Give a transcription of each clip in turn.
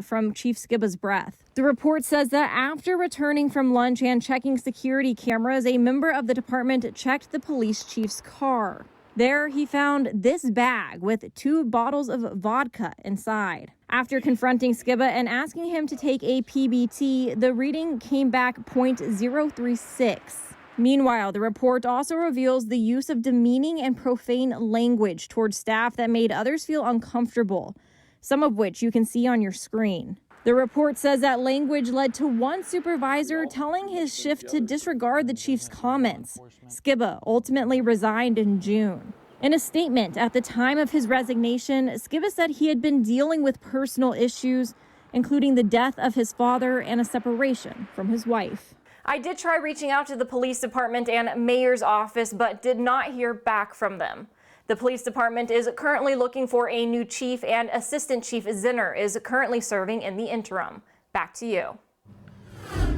from Chief Skiba's breath. The report says that after returning from lunch and checking security cameras, a member of the department checked the police chief's car. There, he found this bag with 2 bottles of vodka inside. After confronting Skiba and asking him to take a PBT, the reading came back .036. Meanwhile, the report also reveals the use of demeaning and profane language towards staff that made others feel uncomfortable, some of which you can see on your screen. The report says that language led to one supervisor telling his shift to disregard the chief's comments. Skiba ultimately resigned in June. In a statement at the time of his resignation, Skiba said he had been dealing with personal issues, including the death of his father and a separation from his wife. I did try reaching out to the police department and mayor's office, but did not hear back from them. The police department is currently looking for a new chief, and Assistant Chief Zinner is currently serving in the interim. Back to you.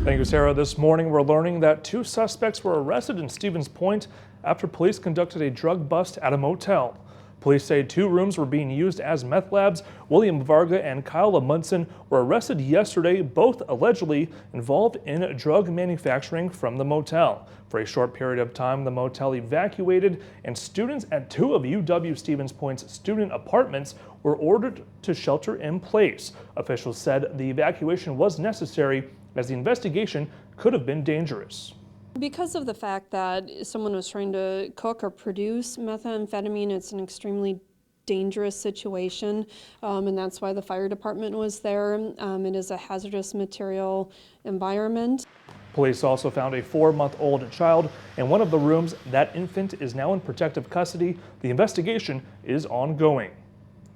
Thank you, Sarah. This morning, we're learning that 2 suspects were arrested in Stevens Point after police conducted a drug bust at a motel. Police say 2 rooms were being used as meth labs. William Varga and Kyle Amundsen were arrested yesterday, both allegedly involved in drug manufacturing from the motel. For a short period of time, the motel evacuated, and students at 2 of UW-Stevens Point's student apartments were ordered to shelter in place. Officials said the evacuation was necessary as the investigation could have been dangerous. Because of the fact that someone was trying to cook or produce methamphetamine, it's an extremely dangerous situation, and that's why the fire department was there. It is a hazardous material environment. Police also found a 4-month-old child in one of the rooms. That infant is now in protective custody. The investigation is ongoing.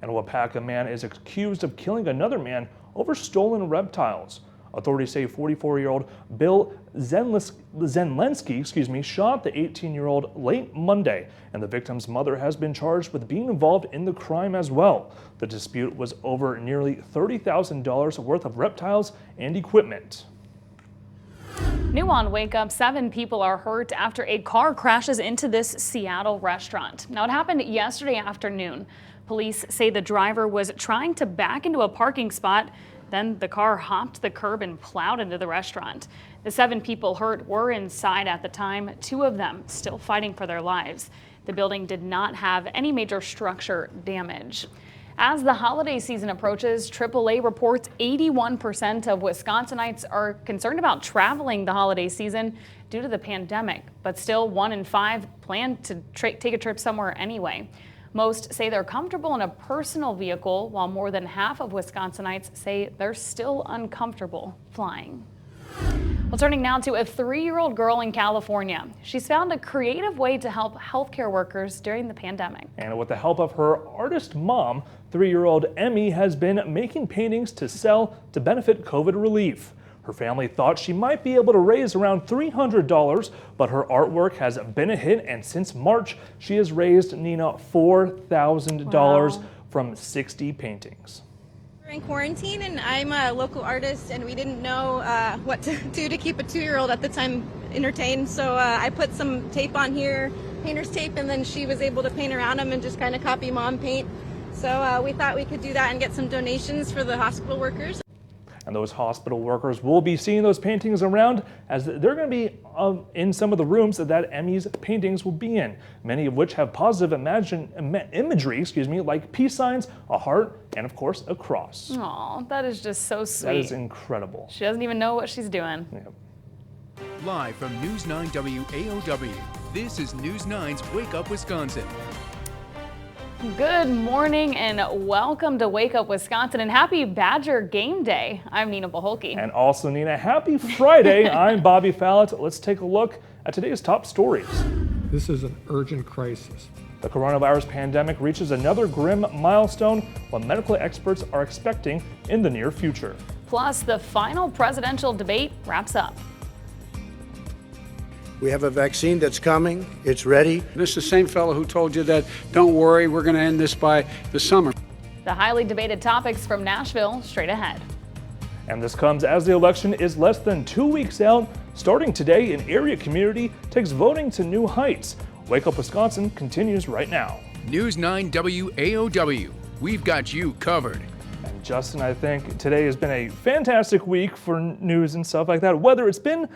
And Wapaka man is accused of killing another man over stolen reptiles. Authorities say 44-year-old Bill Zenlensky, shot the 18-year-old late Monday, and the victim's mother has been charged with being involved in the crime as well. The dispute was over nearly $30,000 worth of reptiles and equipment. New on Wake Up, 7 people are hurt after a car crashes into this Seattle restaurant. Now, it happened yesterday afternoon. Police say the driver was trying to back into a parking spot. Then the car hopped the curb and plowed into the restaurant. The 7 people hurt were inside at the time, 2 of them still fighting for their lives. The building did not have any major structure damage. As the holiday season approaches, AAA reports 81% of Wisconsinites are concerned about traveling the holiday season due to the pandemic, but still 1 in 5 plan to take a trip somewhere anyway. Most say they're comfortable in a personal vehicle, while more than half of Wisconsinites say they're still uncomfortable flying. Well, turning now to a 3-year-old girl in California. She's found a creative way to help healthcare workers during the pandemic. And with the help of her artist mom, 3-year-old Emmy has been making paintings to sell to benefit COVID relief. Her family thought she might be able to raise around $300, but her artwork has been a hit, and since March, she has raised, Nina, $4,000 from 60 paintings. We're in quarantine, and I'm a local artist, and we didn't know what to do to keep a 2-year-old at the time entertained, so I put some tape on here, painter's tape, and then she was able to paint around them and just kind of copy mom paint. So we thought we could do that and get some donations for the hospital workers. And those hospital workers will be seeing those paintings around, as they're going to be in some of the rooms that Emmy's paintings will be in, many of which have positive imagery, like peace signs, a heart, and of course a cross. Aw, that is just so sweet. That is incredible. She doesn't even know what she's doing. Yep. Live from News 9 WAOW, this is News 9's Wake Up Wisconsin. Good morning and welcome to Wake Up Wisconsin, and happy Badger Game Day. I'm Nina Boholke. And also, Nina, happy Friday. I'm Bobby Fallett. Let's take a look at today's top stories. This is an urgent crisis. The coronavirus pandemic reaches another grim milestone, what medical experts are expecting in the near future. Plus, the final presidential debate wraps up. We have a vaccine that's coming. It's ready. This is the same fellow who told you that, don't worry, we're going to end this by the summer. The highly debated topics from Nashville straight ahead. And this comes as the election is less than 2 weeks out. Starting today, an area community takes voting to new heights. Wake Up Wisconsin continues right now. News 9 WAOW. We've got you covered. And Justin, I think today has been a fantastic week for news and stuff like that. Whether it's been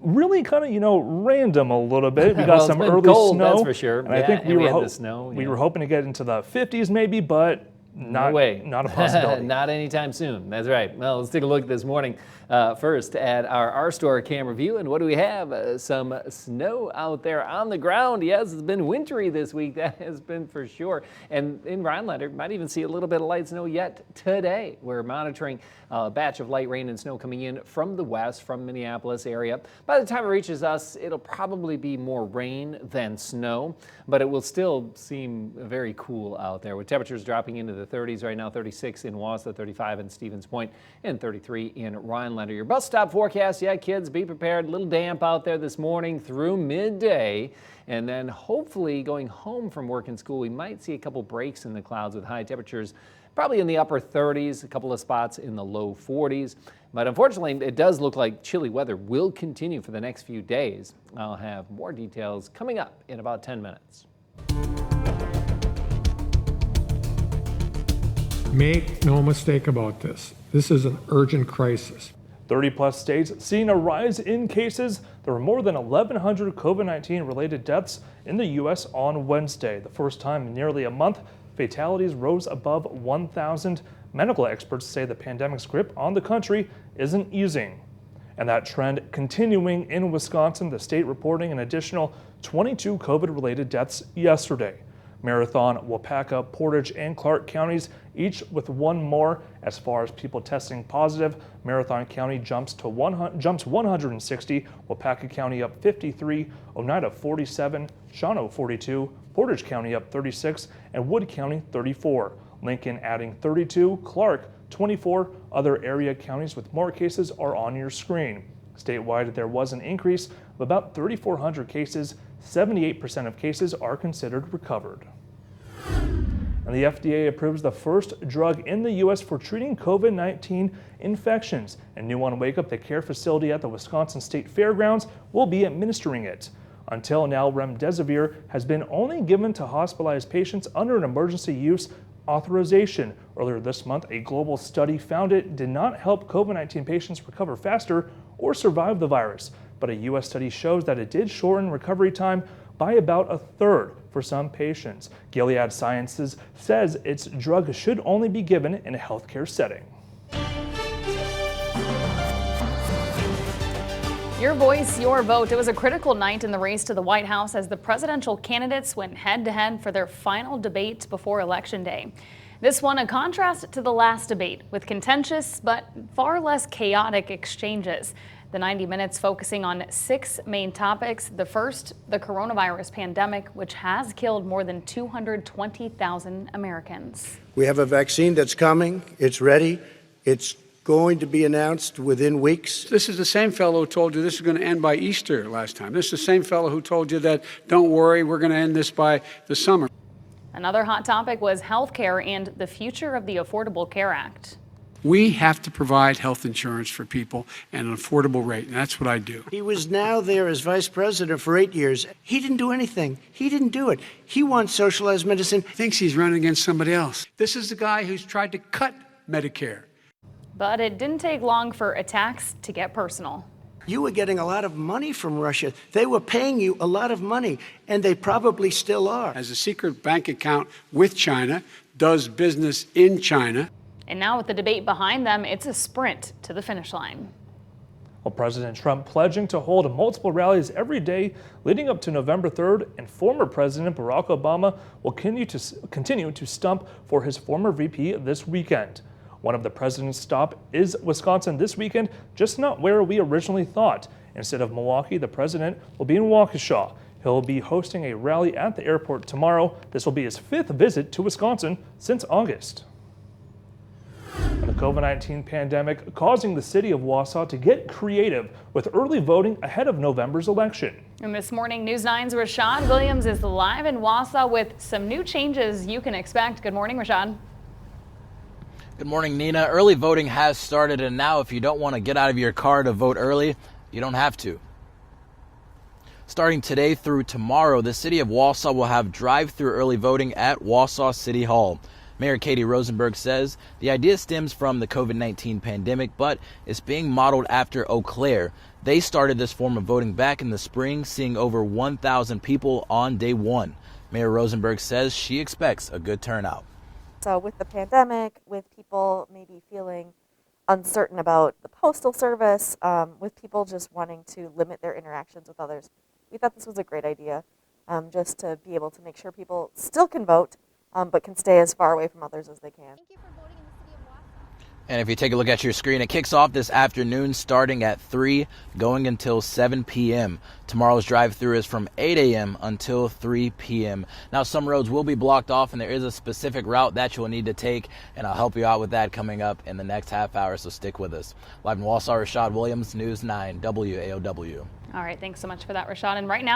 really kind of, random a little bit. We got some early cold, snow. that's for sure. And I think we were the snow. We were hoping to get into the 50s maybe, but No way. Not a possibility. Not anytime soon. That's right. Well, let's take a look this morning first at our R-Store camera view. And what do we have? Some snow out there on the ground. Yes, it's been wintry this week. That has been for sure. And in Rhinelander, might even see a little bit of light snow yet today. We're monitoring a batch of light rain and snow coming in from the west, from Minneapolis area. By the time it reaches us, it'll probably be more rain than snow, but it will still seem very cool out there with temperatures dropping into the 30s right now, 36 in Wausau, 35 in Stevens Point, and 33 in Rhinelander. Your bus stop forecast, yeah, kids, be prepared. A little damp out there this morning through midday. And then hopefully going home from work and school, we might see a couple breaks in the clouds with high temperatures probably in the upper 30s, a couple of spots in the low 40s. But unfortunately, it does look like chilly weather will continue for the next few days. I'll have more details coming up in about 10 minutes. Make no mistake about this. This is an urgent crisis. 30-plus states seeing a rise in cases. There were more than 1,100 COVID-19 related deaths in the U.S. on Wednesday. The first time in nearly a month, fatalities rose above 1,000. Medical experts say the pandemic's grip on the country isn't easing. And that trend continuing in Wisconsin, the state reporting an additional 22 COVID-related deaths yesterday. Marathon, Waupaca, Portage, and Clark counties, each with one more. As far as people testing positive, Marathon County jumps 160, Waupaca County up 53, Oneida 47, Shawano 42, Portage County up 36, and Wood County 34. Lincoln adding 32, Clark 24. Other area counties with more cases are on your screen. Statewide, there was an increase of about 3,400 cases. 78% of cases are considered recovered. And the FDA approves the first drug in the U.S. for treating COVID-19 infections. And new on Wake Up, the care facility at the Wisconsin State Fairgrounds will be administering it. Until now, remdesivir has been only given to hospitalized patients under an emergency use authorization. Earlier this month, a global study found it did not help COVID-19 patients recover faster or survive the virus. But a U.S. study shows that it did shorten recovery time by about a third for some patients. Gilead Sciences says its drug should only be given in a healthcare setting. Your voice, your vote. It was a critical night in the race to the White House as the presidential candidates went head-to-head for their final debate before Election Day. This one a contrast to the last debate with contentious but far less chaotic exchanges. The 90 minutes focusing on 6 main topics. The first, the coronavirus pandemic, which has killed more than 220,000 Americans. We have a vaccine that's coming. It's ready. It's going to be announced within weeks. This is the same fellow who told you this is going to end by Easter last time. This is the same fellow who told you that, don't worry, we're going to end this by the summer. Another hot topic was health care and the future of the Affordable Care Act. We have to provide health insurance for people at an affordable rate, and that's what I do. He was now there as vice president for 8 years. He didn't do anything. He didn't do it. He wants socialized medicine. Thinks he's running against somebody else. This is the guy who's tried to cut Medicare. But it didn't take long for attacks to get personal. You were getting a lot of money from Russia. They were paying you a lot of money, and they probably still are. Has a secret bank account with China, does business in China. And now with the debate behind them, it's a sprint to the finish line. Well, President Trump pledging to hold multiple rallies every day leading up to November 3rd, and former President Barack Obama will continue to stump for his former VP this weekend. One of the president's stop is Wisconsin this weekend, just not where we originally thought. Instead of Milwaukee, the president will be in Waukesha. He'll be hosting a rally at the airport tomorrow. This will be his 5th visit to Wisconsin since August. And the COVID-19 pandemic causing the city of Wausau to get creative with early voting ahead of November's election. And this morning, News 9's Rashad Williams is live in Wausau with some new changes you can expect. Good morning, Rashad. Good morning, Nina. Early voting has started, and now if you don't want to get out of your car to vote early, you don't have to. Starting today through tomorrow, the city of Wausau will have drive-through early voting at Wausau City Hall. Mayor Katie Rosenberg says the idea stems from the COVID-19 pandemic, but it's being modeled after Eau Claire. They started this form of voting back in the spring, seeing over 1,000 people on day one. Mayor Rosenberg says she expects a good turnout. So with the pandemic, with people maybe feeling uncertain about the postal service, with people just wanting to limit their interactions with others, we thought this was a great idea, just to be able to make sure people still can vote, but can stay as far away from others as they can. Thank you for voting in the city of Wausau. And if you take a look at your screen, it kicks off this afternoon starting at 3, going until 7 p.m. Tomorrow's drive-thru is from 8 a.m. until 3 p.m. Now, some roads will be blocked off, and there is a specific route that you'll need to take, and I'll help you out with that coming up in the next half hour, so stick with us. Live in Wausau, Rashad Williams, News 9 WAOW. All right, thanks so much for that, Rashad. And right now,